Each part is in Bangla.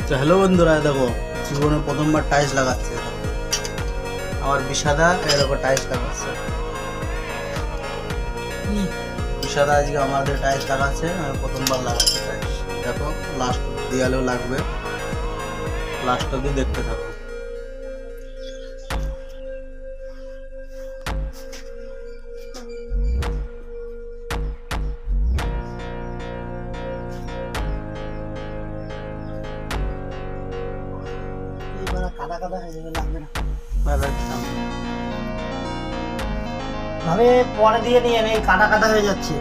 তো হ্যালো বন্ধুরা, দেখো জীবনে প্রথমবার টাইলস লাগাচ্ছে। আমার বিষাদা এরকম টাইলস লাগাচ্ছে। বিষাদা আজকে আমাদের টাইলস লাগাচ্ছে, আমি প্রথমবার লাগাচ্ছে টাইলস। দেখো লাস্ট দেয়ালেও লাগবে, লাস্ট অব্দি দেখতে থাকো। কাদা কাদা হয়ে যাবে, লাগবে না ভাবে পরে দিয়ে নিয়ে এই কাদা কাদা হয়ে যাচ্ছে।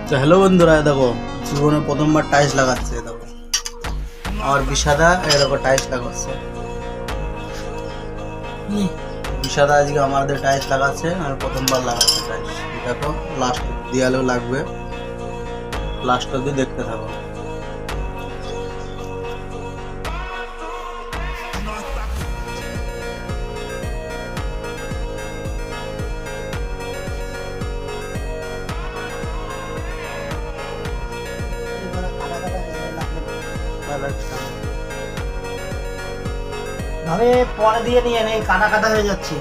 তো হ্যালো বন্ধুরা, দেখো জীবনে প্রথমবার টাইলস লাগাচ্ছে। দেখো আমার বিষাদা এরকম টাইলস লাগাচ্ছে। বিষাদা আজকে আমাদের টাইলস লাগাচ্ছে, আমি প্রথমবার লাগাচ্ছে টাইলস। দেখো লাস্ট দেয়ালেও লাগবে, লাস্ট অব্দি দেখতে থাকো। কাদা কাদা হয়ে যাবে, লাগবে না ভালো ভাবে পরে দিয়ে নিয়ে এই কাদা কাদা হয়ে যাচ্ছে।